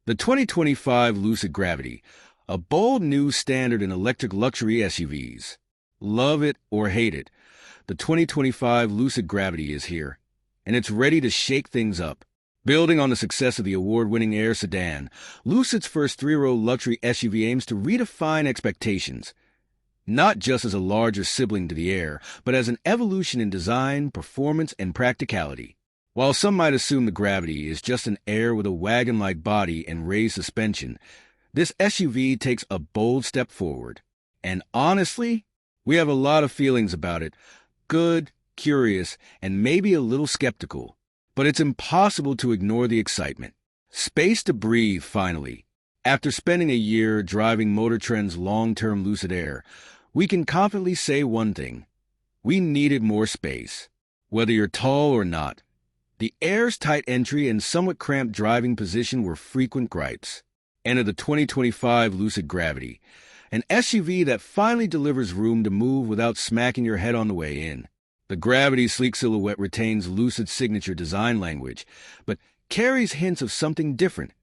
The 2025 Lucid Gravity, a bold new standard in electric luxury SUVs. Love it or hate it, the 2025 Lucid Gravity is here, and it's ready to shake things up. Building on the success of the award-winning Air sedan, Lucid's first three-row luxury SUV aims to redefine expectations, not just as a larger sibling to the Air, but as an evolution in design, performance, and practicality. While some might assume the Gravity is just an Air with a wagon-like body and raised suspension, this SUV takes a bold step forward. And honestly, we have a lot of feelings about it. Good, curious, and maybe a little skeptical. But it's impossible to ignore the excitement. Space to breathe, finally. After spending a year driving Motor Trend's long-term Lucid Air, we can confidently say one thing. We needed more space. Whether you're tall or not, the Air's tight entry and somewhat cramped driving position were frequent gripes. Enter the 2025 Lucid Gravity, an SUV that finally delivers room to move without smacking your head on the way in. The Gravity's sleek silhouette retains Lucid's signature design language, but carries hints of something different.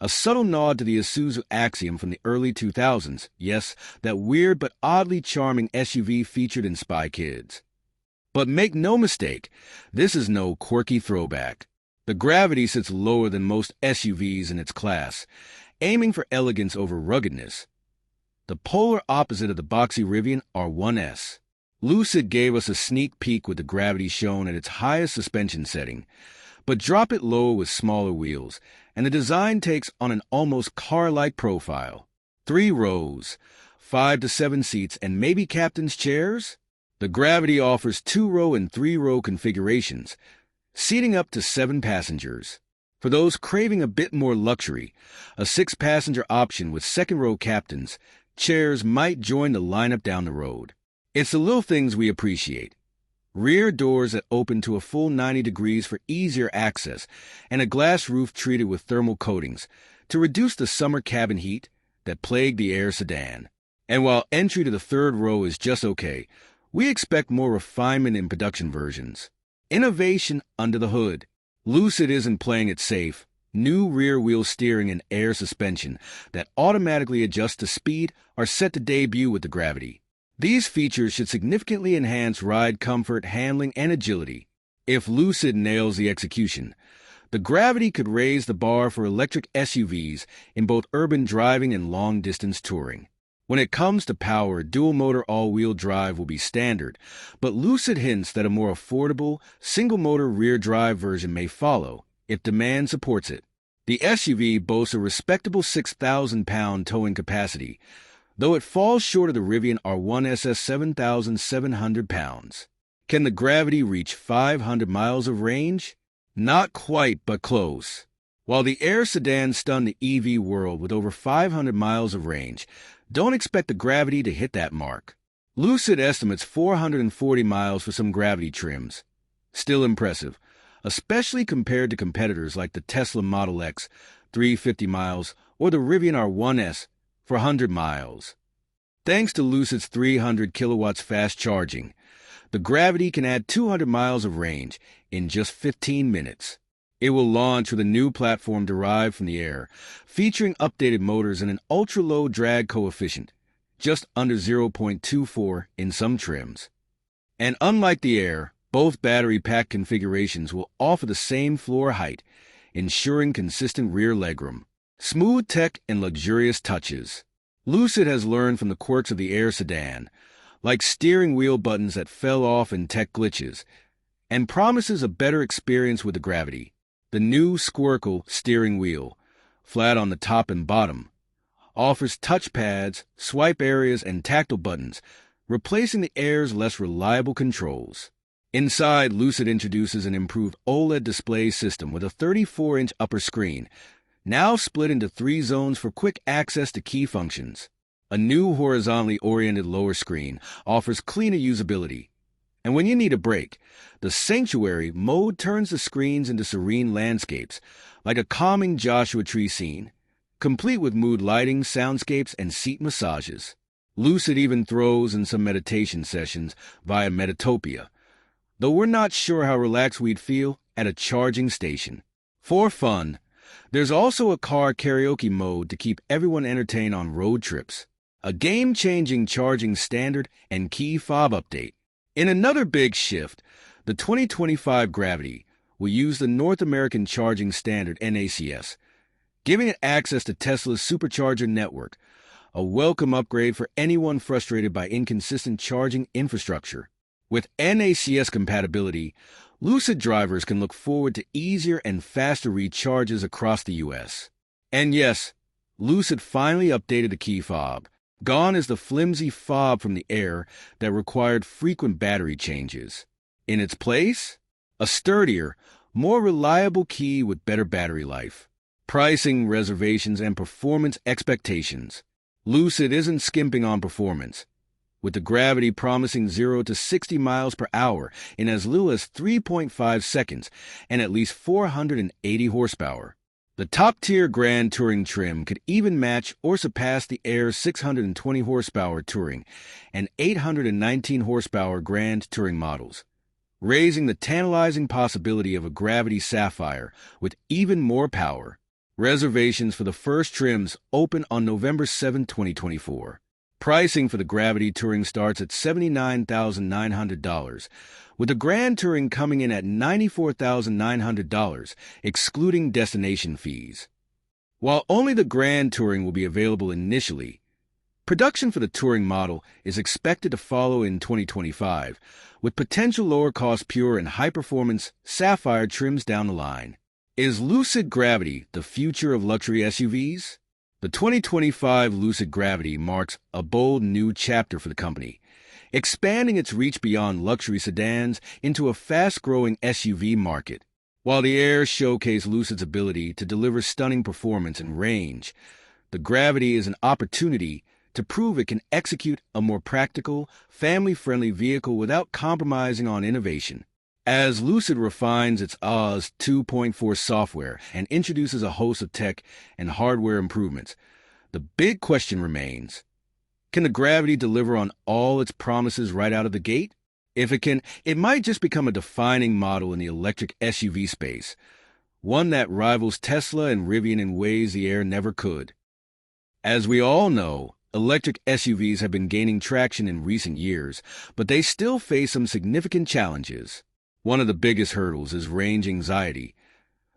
A subtle nod to the Isuzu Axiom from the early 2000s, yes, that weird but oddly charming SUV featured in Spy Kids. But make no mistake, this is no quirky throwback. The Gravity sits lower than most SUVs in its class, aiming for elegance over ruggedness. The polar opposite of the boxy Rivian R1S. Lucid gave us a sneak peek with the Gravity shown at its highest suspension setting, but drop it lower with smaller wheels, and the design takes on an almost car-like profile. 3 rows, 5 to 7 seats, and maybe captain's chairs? The Gravity offers 2-row and 3-row configurations, seating up to 7 passengers. For those craving a bit more luxury, a 6-passenger option with second-row captains, chairs might join the lineup down the road. It's the little things we appreciate. Rear doors that open to a full 90 degrees for easier access, and a glass roof treated with thermal coatings to reduce the summer cabin heat that plagued the Air sedan. And while entry to the third row is just okay, we expect more refinement in production versions. Innovation under the hood. Lucid isn't playing it safe. New rear-wheel steering and air suspension that automatically adjust to speed are set to debut with the Gravity. These features should significantly enhance ride comfort, handling, and agility. If Lucid nails the execution, the Gravity could raise the bar for electric SUVs in both urban driving and long-distance touring. When it comes to power, dual-motor all-wheel drive will be standard, but Lucid hints that a more affordable, single-motor rear-drive version may follow, if demand supports it. The SUV boasts a respectable 6,000-pound towing capacity, though it falls short of the Rivian R1SS 7,700 pounds. Can the Gravity reach 500 miles of range? Not quite, but close. While the Air sedan stunned the EV world with over 500 miles of range, don't expect the Gravity to hit that mark. Lucid estimates 440 miles for some Gravity trims. Still impressive, especially compared to competitors like the Tesla Model X, 350 miles, or the Rivian R1S, for 100 miles. Thanks to Lucid's 300 kilowatts fast charging, the Gravity can add 200 miles of range in just 15 minutes. It will launch with a new platform derived from the Air, featuring updated motors and an ultra-low drag coefficient, just under 0.24 in some trims. And unlike the Air, both battery pack configurations will offer the same floor height, ensuring consistent rear legroom. Smooth tech and luxurious touches. Lucid has learned from the quirks of the Air sedan, like steering wheel buttons that fell off in tech glitches, and promises a better experience with the Gravity. The new squircle steering wheel, flat on the top and bottom, offers touchpads, swipe areas, and tactile buttons, replacing the Air's less reliable controls. Inside, Lucid introduces an improved OLED display system with a 34-inch upper screen, now split into 3 zones for quick access to key functions. A new horizontally oriented lower screen offers cleaner usability. And when you need a break, the Sanctuary mode turns the screens into serene landscapes, like a calming Joshua Tree scene, complete with mood lighting, soundscapes, and seat massages. Lucid even throws in some meditation sessions via Metatopia, though we're not sure how relaxed we'd feel at a charging station. For fun, There's also a car karaoke mode to keep everyone entertained on road trips, a game-changing charging standard, and key fob update. In another big shift, the 2025 Gravity will use the North American Charging Standard (NACS), giving it access to Tesla's Supercharger network, a welcome upgrade for anyone frustrated by inconsistent charging infrastructure. With NACS compatibility, Lucid drivers can look forward to easier and faster recharges across the U.S. And yes, Lucid finally updated the key fob. Gone is the flimsy fob from the Air that required frequent battery changes. In its place, a sturdier, more reliable key with better battery life. Pricing, reservations, and performance expectations. Lucid isn't skimping on performance, with the Gravity promising 0 to 60 miles per hour in as little as 3.5 seconds and at least 480 horsepower. The top-tier Grand Touring trim could even match or surpass the Air's 620 horsepower Touring and 819 horsepower Grand Touring models, raising the tantalizing possibility of a Gravity Sapphire with even more power. Reservations for the first trims open on November 7, 2024. Pricing for the Gravity Touring starts at $79,900, with the Grand Touring coming in at $94,900, excluding destination fees. While only the Grand Touring will be available initially, production for the Touring model is expected to follow in 2025, with potential lower-cost Pure and high-performance Sapphire trims down the line. Is Lucid Gravity the future of luxury SUVs? The 2025 Lucid Gravity marks a bold new chapter for the company, expanding its reach beyond luxury sedans into a fast-growing SUV market. While the Air showcased Lucid's ability to deliver stunning performance and range, the Gravity is an opportunity to prove it can execute a more practical, family-friendly vehicle without compromising on innovation. As Lucid refines its OS 2.4 software and introduces a host of tech and hardware improvements, the big question remains: can the Gravity deliver on all its promises right out of the gate? If it can, it might just become a defining model in the electric SUV space, one that rivals Tesla and Rivian in ways the Air never could. As we all know, electric SUVs have been gaining traction in recent years, but they still face some significant challenges. One of the biggest hurdles is range anxiety,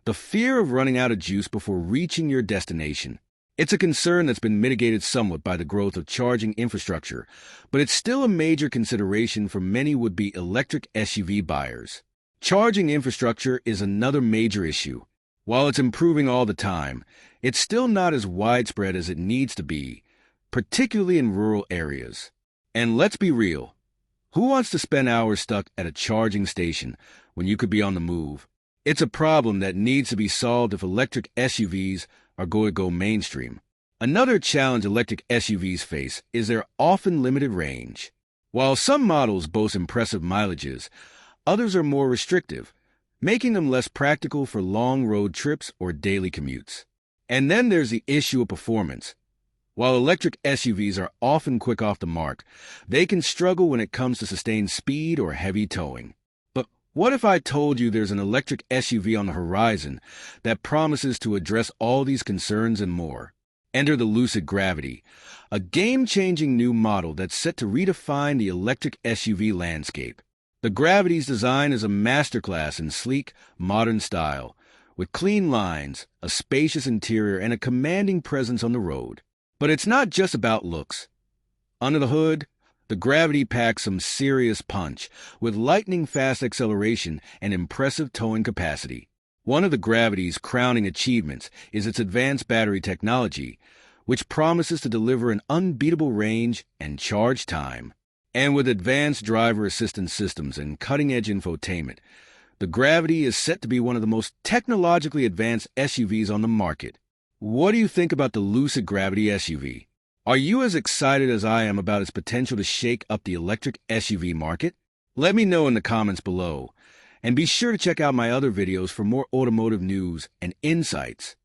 the fear of running out of juice before reaching your destination. It's a concern that's been mitigated somewhat by the growth of charging infrastructure, but it's still a major consideration for many would-be electric SUV buyers. Charging infrastructure is another major issue. While it's improving all the time, it's still not as widespread as it needs to be, particularly in rural areas. And let's be real. Who wants to spend hours stuck at a charging station when you could be on the move? It's a problem that needs to be solved if electric SUVs are going to go mainstream. Another challenge electric SUVs face is their often limited range. While some models boast impressive mileages, others are more restrictive, making them less practical for long road trips or daily commutes. And then there's the issue of performance. While electric SUVs are often quick off the mark, they can struggle when it comes to sustained speed or heavy towing. But what if I told you there's an electric SUV on the horizon that promises to address all these concerns and more? Enter the Lucid Gravity, a game-changing new model that's set to redefine the electric SUV landscape. The Gravity's design is a masterclass in sleek, modern style, with clean lines, a spacious interior, and a commanding presence on the road. But it's not just about looks. Under the hood, the Gravity packs some serious punch, with lightning-fast acceleration and impressive towing capacity. One of the Gravity's crowning achievements is its advanced battery technology, which promises to deliver an unbeatable range and charge time. And with advanced driver assistance systems and cutting-edge infotainment, the Gravity is set to be one of the most technologically advanced SUVs on the market. What do you think about the Lucid Gravity SUV? Are you as excited as I am about its potential to shake up the electric SUV market? Let me know in the comments below, and be sure to check out my other videos for more automotive news and insights.